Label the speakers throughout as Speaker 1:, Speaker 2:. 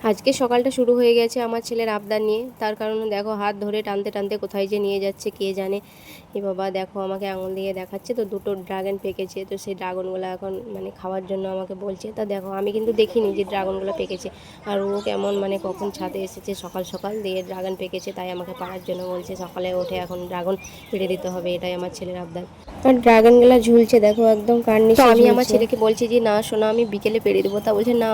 Speaker 1: আজকে সকালটা শুরু হয়ে গেছে আমার ছেলের আবদার নিয়ে। তার কারণ দেখো হাত ধরে টানতে টানতে কোথায় যে নিয়ে যাচ্ছে কে জানে। এ বাবা দেখো আমাকে আঙুল দিয়ে দেখাচ্ছে, তো দুটো ড্রাগন পেকেছে, তো সেই ড্রাগনগুলো এখন মানে খাওয়ার জন্য আমাকে বলছে। তা দেখো আমি কিন্তু দেখিনি যে ড্রাগনগুলো পেকেছে, আর ও কেমন মানে কখন ছাদে এসেছে সকাল সকাল দিয়ে ড্রাগন পেকেছে, তাই আমাকে পাড়ার জন্য বলছে সকালে উঠে এখন ড্রাগন পেড়ে দিতে হবে, এটাই আমার ছেলের আবদার। আর ড্রাগনগুলো ঝুলছে দেখো একদম কার্নিশে। আমি আমার ছেলেকে বলছি যে না শোনা আমি বিকেলে পেড়ে দেবো, তা বলছে না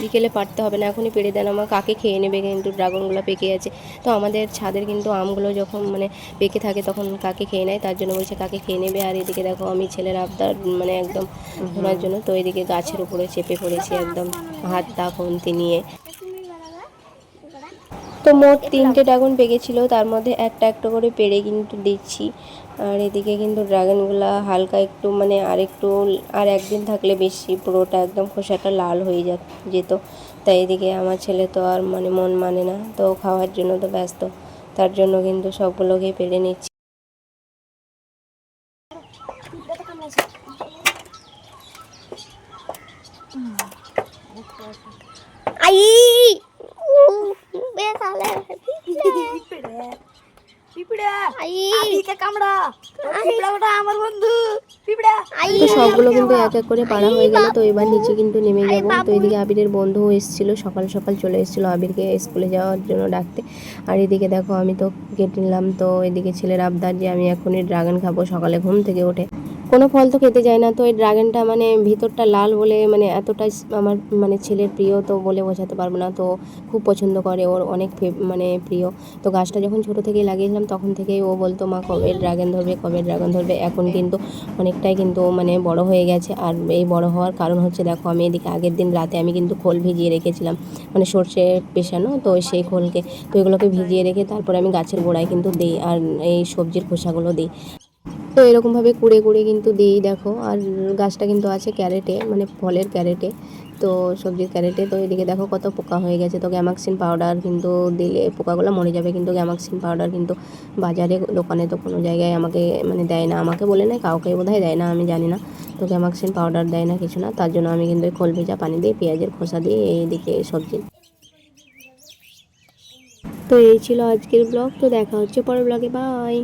Speaker 1: বিকেলে পারতে হবে না, এখনই পেড়ে দেন, আমার কাকে খেয়ে নেবে, কিন্তু ড্রাগনগুলো পেকে আছে। তো আমাদের ছাদের কিন্তু আমগুলো যখন মানে পেকে থাকে তখন কাকে খেয়ে নেয়, তার জন্য বলছে কাকে খেয়ে নেবে। আর এদিকে দেখো আমি ছেলের আবদার মানে একদম শোনার জন্য তো এদিকে গাছের উপরে চেপে পড়েছি একদম হাত দা খুন্তি নিয়ে। তো মোট 3টে ড্রাগন পেকেছিল, তার মধ্যে একটা একটা করে পেড়ে কিন্তু দিচ্ছি। আর এদিকে কিন্তু ড্রাগনগুলো হালকা একটু মানে আর একদিন থাকলে বেশি পুরোটা একদম খোসাটা লাল হয়ে যেত। তাই এদিকে আমার ছেলে তো আর মানে মন মানে না, তো খাওয়ার জন্য তো ব্যস্ত, তার জন্য কিন্তু সবগুলোকে পেড়ে নিচ্ছি।
Speaker 2: आई बेसाले पिपड़ा पिपड़ा आई के कामड़ा पिपड़ा ওটা আমার বন্ধু পিপড়া আই। তো
Speaker 1: সবগুলো কিন্তু এক এক করে পাড়া হয়ে গেল, তো এবার নিচে কিন্তু নেমে যাব। তো এদিকে আবিরের বন্ধুও এসেছিল, সকাল সকাল চলে এসেছিলো আবিরকে স্কুলে যাওয়ার জন্য ডাকতে। আর এদিকে দেখো আমি তো কেটে নিলাম, তো এদিকে ছেলের আবদার যে আমি এখনই ড্রাগন খাবো সকালে ঘুম থেকে উঠে। কোনো ফল তো খেতে যায় না, তো এই ড্রাগনটা মানে ভিতরটা লাল বলে মানে এতটাই আমার মানে ছেলের প্রিয়, তো বলে বোঝাতে পারবো না, তো খুব পছন্দ করে, ওর অনেক মানে প্রিয়। তো গাছটা যখন ছোটো থেকেই লাগিয়েছিলাম তখন থেকেই ও বলতো মা কবে ড্রাগন ধরবে কবে ড্রাগন ধরবে। এখন কিন্তু অনেকটাই কিন্তু মানে বড় হয়ে গেছে। আর এই বড় হওয়ার কারণ হচ্ছে দেখো আমি এদিকে আগের দিন রাতে আমি কিন্তু খোল ভিজিয়ে রেখেছিলাম, মানে সর্ষে পেশানো, তো সেই খোলকে তো এগুলোকে ভিজিয়ে রেখে তারপরে আমি গাছের গোড়ায় কিন্তু দিই, আর এই সবজির খোসাগুলো দিই। তো এরকমভাবে কুড়ে কুড়ে কিন্তু দিই দেখো। আর গাছটা কিন্তু আছে ক্যারেটে, মানে ফলের ক্যারেটে, তো সবজির ক্যারেটে। তো এদিকে দেখো কত পোকা হয়ে গেছে, তো গ্যামাক্সিন পাউডার কিন্তু দিলে পোকাগুলো মরে যাবে, কিন্তু গ্যামাক্সিন পাউডার কিন্তু বাজারে দোকানে তো কোনো জায়গায় আমাকে মানে দেয় না, আমাকে বলে নেয় কাউকে বোধহয় দেয় না, আমি জানি না। তো গ্যামাক্সিন পাউডার দেয় না কিছু না, তার জন্য আমি কিন্তু খোল ভেজা পানি দিয়ে পেঁয়াজের খোসা দিয়ে এইদিকে সবজি। তো এই ছিল আজকের ব্লগ, তো দেখা হচ্ছে পরের ব্লগে, বাই।